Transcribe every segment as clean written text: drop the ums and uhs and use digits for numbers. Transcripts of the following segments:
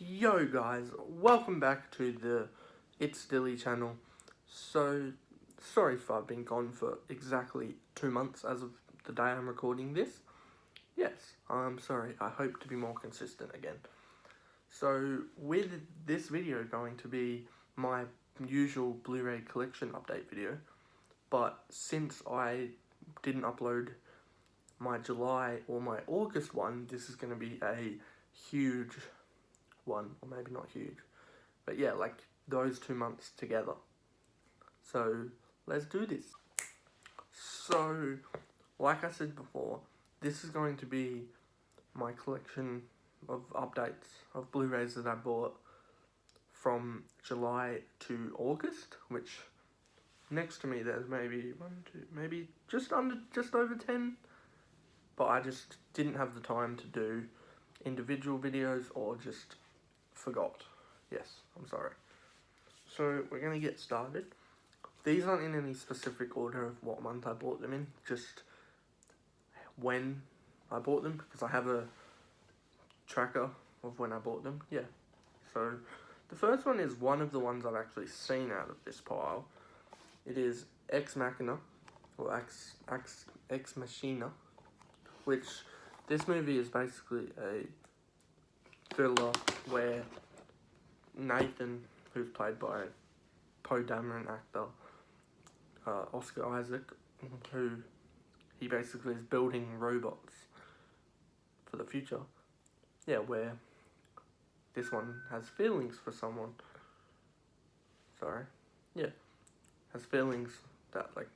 Yo guys, welcome back to the It's Dilly channel. So, sorry if I've been gone for exactly 2 months as of the day I'm recording this. Yes, I'm sorry, I hope to be more consistent again. So, with this video going to be my usual Blu-ray collection update video, but since I didn't upload my July or my August one, this is going to be a huge one, or maybe not huge, but yeah, like those 2 months together. So let's do this. So, like I said before, this is going to be my collection of updates of Blu-rays that I bought from July to August, which next to me there's maybe maybe just over 10, but I just didn't have the time to do individual videos or just forgot. Yes, I'm sorry. So we're going to get started. These aren't in any specific order of what month I bought them in, just when I bought them, because I have a tracker of when I bought them. Yeah. So the first one is one of the ones I've actually seen out of this pile. It is Ex Machina, or Ex Machina, which this movie is basically a thriller where Nathan, who's played by Poe Dameron actor Oscar Isaac, who he basically is building robots for the future. Yeah, where this one has feelings for someone. Sorry. Yeah, has feelings that, like,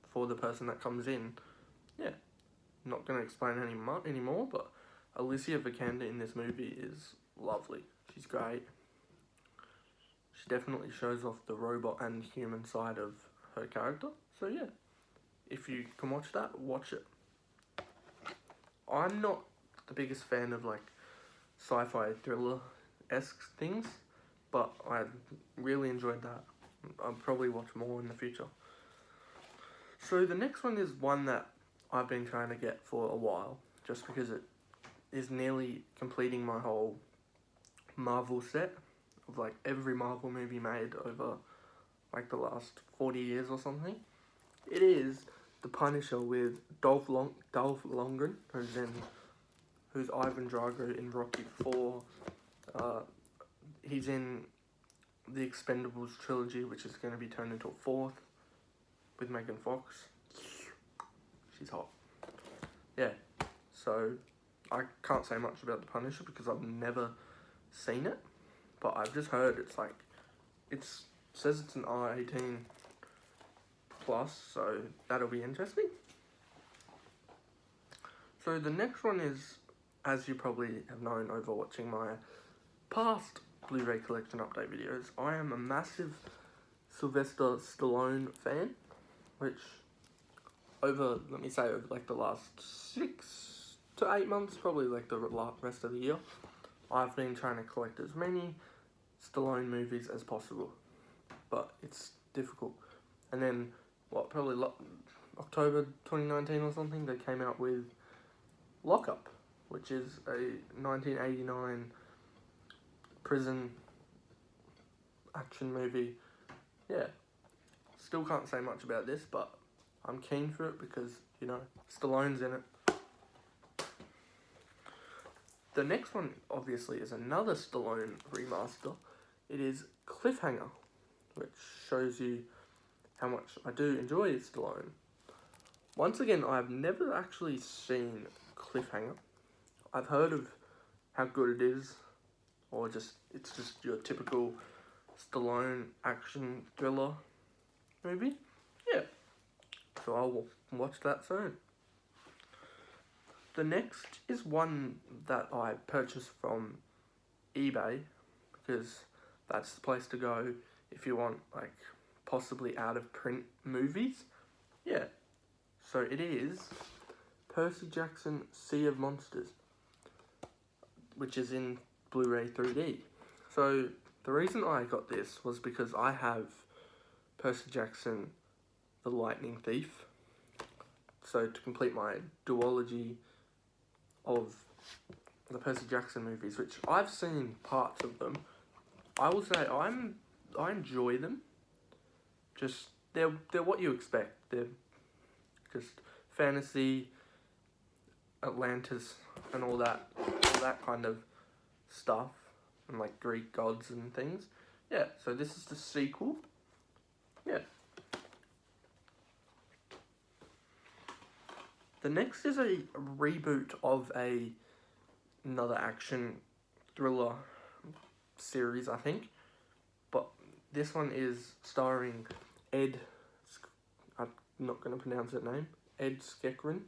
for the person that comes in. Yeah, not gonna explain anymore, but Alicia Vikander in this movie is lovely. She's great. She definitely shows off the robot and human side of her character. So yeah, if you can watch that, watch it. I'm not the biggest fan of like sci-fi thriller-esque things, but I really enjoyed that. I'll probably watch more in the future. So the next one is one that I've been trying to get for a while, just because it is nearly completing my whole Marvel set of like every Marvel movie made over like the last 40 years or something. It is The Punisher with Dolph Lundgren, who's Ivan Drago in Rocky 4. He's in the Expendables trilogy, which is going to be turned into a fourth with Megan Fox. She's hot. Yeah, so I can't say much about The Punisher because I've never seen it, but I've just heard it's like, it says it's an R18 plus, so that'll be interesting. So the next one is, as you probably have known over watching my past Blu-ray collection update videos, I am a massive Sylvester Stallone fan, which over like the last 6 to 8 months, probably like the rest of the year, I've been trying to collect as many Stallone movies as possible, but it's difficult. And then, probably October 2019 or something, they came out with Lock Up, which is a 1989 prison action movie. Yeah, still can't say much about this, but I'm keen for it because, you know, Stallone's in it. The next one, obviously, is another Stallone remaster. It is Cliffhanger, which shows you how much I do enjoy Stallone. Once again, I've never actually seen Cliffhanger. I've heard of how good it is, or it's just your typical Stallone action thriller movie. Yeah, so I'll watch that soon. The next is one that I purchased from eBay, because that's the place to go if you want, like, possibly out of print movies. Yeah, so it is Percy Jackson Sea of Monsters, which is in Blu-ray 3D. So the reason I got this was because I have Percy Jackson The Lightning Thief. So to complete my duology of the Percy Jackson movies, which I've seen parts of them. I will say I enjoy them. Just they're what you expect. They're just fantasy, Atlantis, and all that kind of stuff, and like Greek gods and things. Yeah. So this is the sequel. Yeah. The next is a reboot of another action thriller series, I think. But this one is starring I'm not going to pronounce that name, Ed Skrein,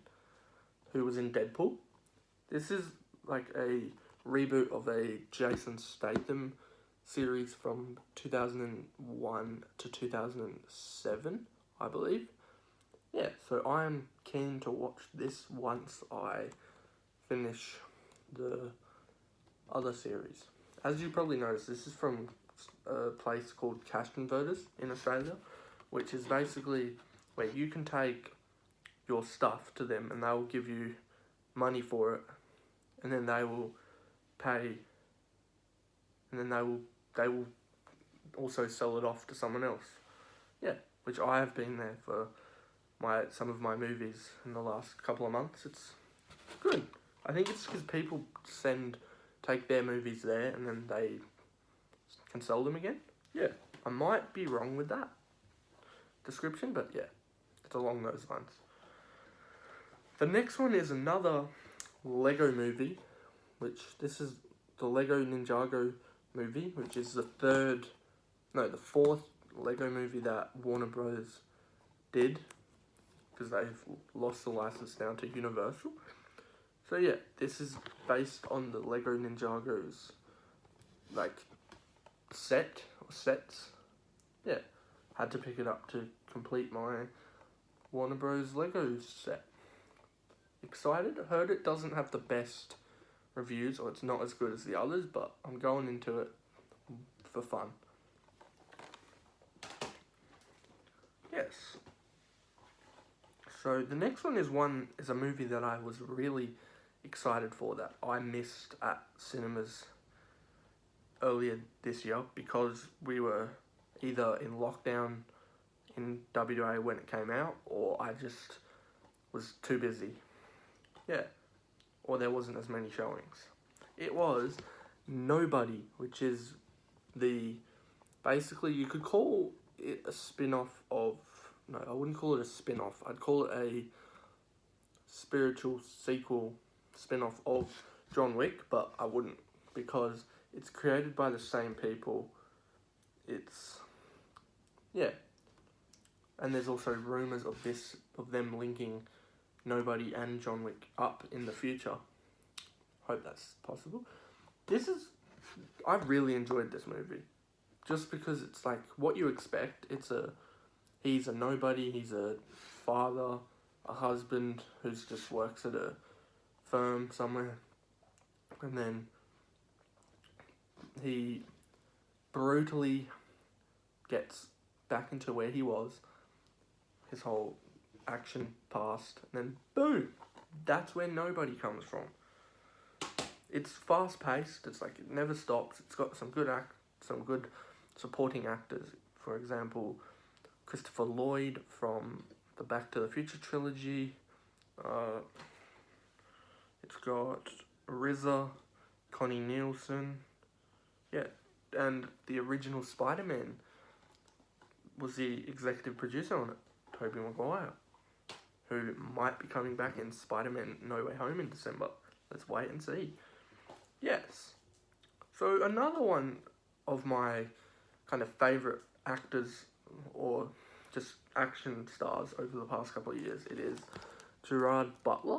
who was in Deadpool. This is like a reboot of a Jason Statham series from 2001 to 2007, I believe. Yeah, so I'm keen to watch this once I finish the other series. As you probably noticed, this is from a place called Cash Converters in Australia, which is basically where you can take your stuff to them and they will give you money for it, and then they will pay, and then they will also sell it off to someone else. Yeah, which I have been there for some of my movies in the last couple of months. It's good. I think it's because people take their movies there and then they can sell them again. Yeah, I might be wrong with that description, but yeah, it's along those lines. The next one is another Lego movie, which this is the Lego Ninjago movie, which is the fourth Lego movie that Warner Bros. Did, because they've lost the license now to Universal. So yeah, this is based on the Lego Ninjago's sets. Yeah, had to pick it up to complete my Warner Bros. Lego set. Excited. Heard it doesn't have the best reviews, or it's not as good as the others, but I'm going into it for fun. Yes. So the next one is a movie that I was really excited for, that I missed at cinemas earlier this year because we were either in lockdown in WA when it came out, or I just was too busy. Yeah. Or there wasn't as many showings. It was Nobody, which is basically you could call it a spin-off of, no, I wouldn't call it a spin-off. I'd call it a spiritual sequel spin-off of John Wick, but I wouldn't, because it's created by the same people. And there's also rumours of them linking Nobody and John Wick up in the future. Hope that's possible. I really enjoyed this movie, just because it's like what you expect. He's a nobody, he's a father, a husband who's just works at a firm somewhere, and then he brutally gets back into where he was, his whole action past, and then boom, that's where Nobody comes from. It's fast paced. It's like it never stops. It's got some good supporting actors. For example, Christopher Lloyd from the Back to the Future trilogy. It's got RZA, Connie Nielsen. Yeah, and the original Spider-Man was the executive producer on it, Tobey Maguire, who might be coming back in Spider-Man No Way Home in December. Let's wait and see. Yes. So another one of my kind of favourite actors, or just action stars over the past couple of years, it is Gerard Butler,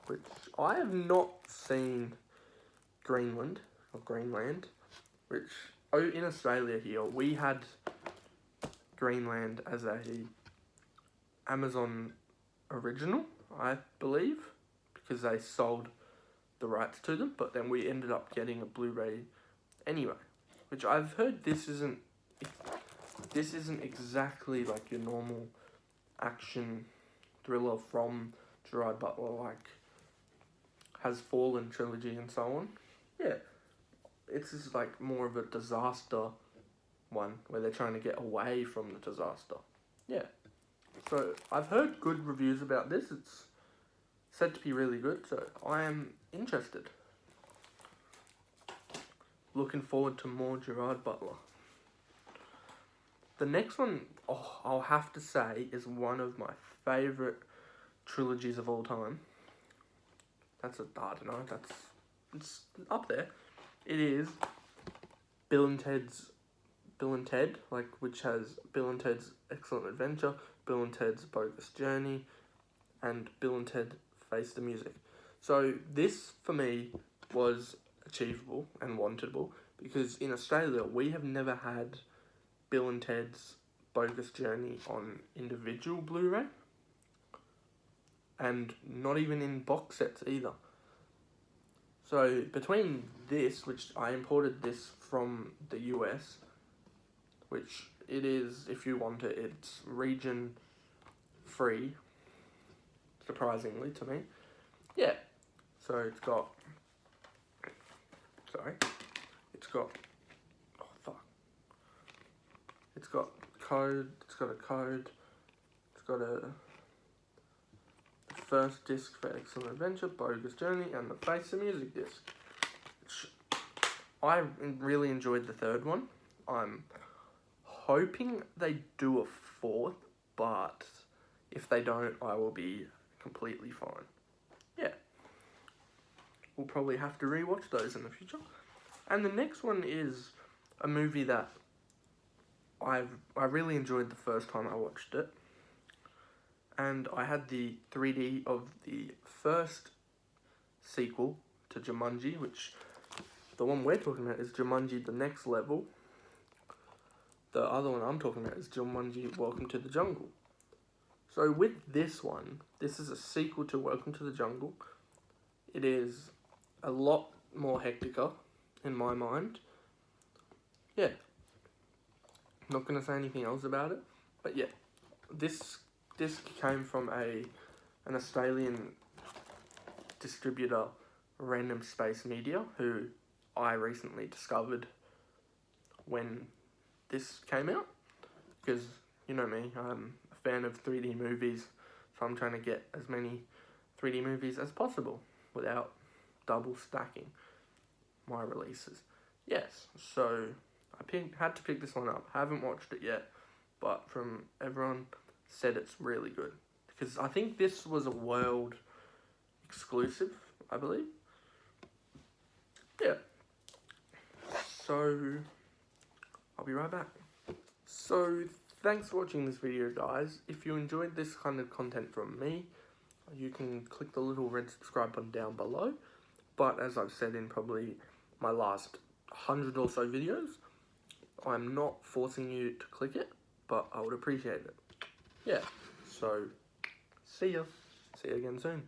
which I have not seen Greenland, which in Australia here, we had Greenland as a Amazon original, I believe, because they sold the rights to them, but then we ended up getting a Blu-ray anyway, which I've heard this isn't exactly like your normal action thriller from Gerard Butler. Like, Has Fallen trilogy and so on. Yeah, it's just like more of a disaster one where they're trying to get away from the disaster. Yeah. So I've heard good reviews about this. It's said to be really good, so I am interested. Looking forward to more Gerard Butler. The next one, I'll have to say, is one of my favourite trilogies of all time. I don't know, it's up there. It is Bill and Ted, which has Bill and Ted's Excellent Adventure, Bill and Ted's Bogus Journey, and Bill and Ted Face the Music. So this, for me, was achievable and wantedable, because in Australia, we have never had Bill and Ted's Bogus Journey on individual Blu-ray, and not even in box sets either. So between this, which I imported this from the US, which it is, if you want it, it's region free, surprisingly to me. Yeah, so it's got code, it's got a code, it's got a first disc for Excellent Adventure, Bogus Journey, and the Face the Music disc. I really enjoyed the third one. I'm hoping they do a fourth, but if they don't, I will be completely fine. Yeah. We'll probably have to rewatch those in the future. And the next one is a movie that I really enjoyed the first time I watched it. And I had the 3D of the first sequel to Jumanji, which the one we're talking about is Jumanji The Next Level. The other one I'm talking about is Jumanji Welcome to the Jungle. So with this one, this is a sequel to Welcome to the Jungle. It is a lot more hecticer in my mind. Yeah. Not going to say anything else about it, but yeah. This disc came from an Australian distributor, Random Space Media, who I recently discovered when this came out, because you know me, I'm a fan of 3D movies, so I'm trying to get as many 3D movies as possible without double stacking my releases. Yes, so I had to pick this one up. Haven't watched it yet, but from everyone said it's really good, because I think this was a world exclusive, I believe. Yeah. So I'll be right back. So thanks for watching this video, guys. If you enjoyed this kind of content from me, you can click the little red subscribe button down below. But as I've said in probably my last 100 or so videos, I'm not forcing you to click it, but I would appreciate it. Yeah, so see ya again soon.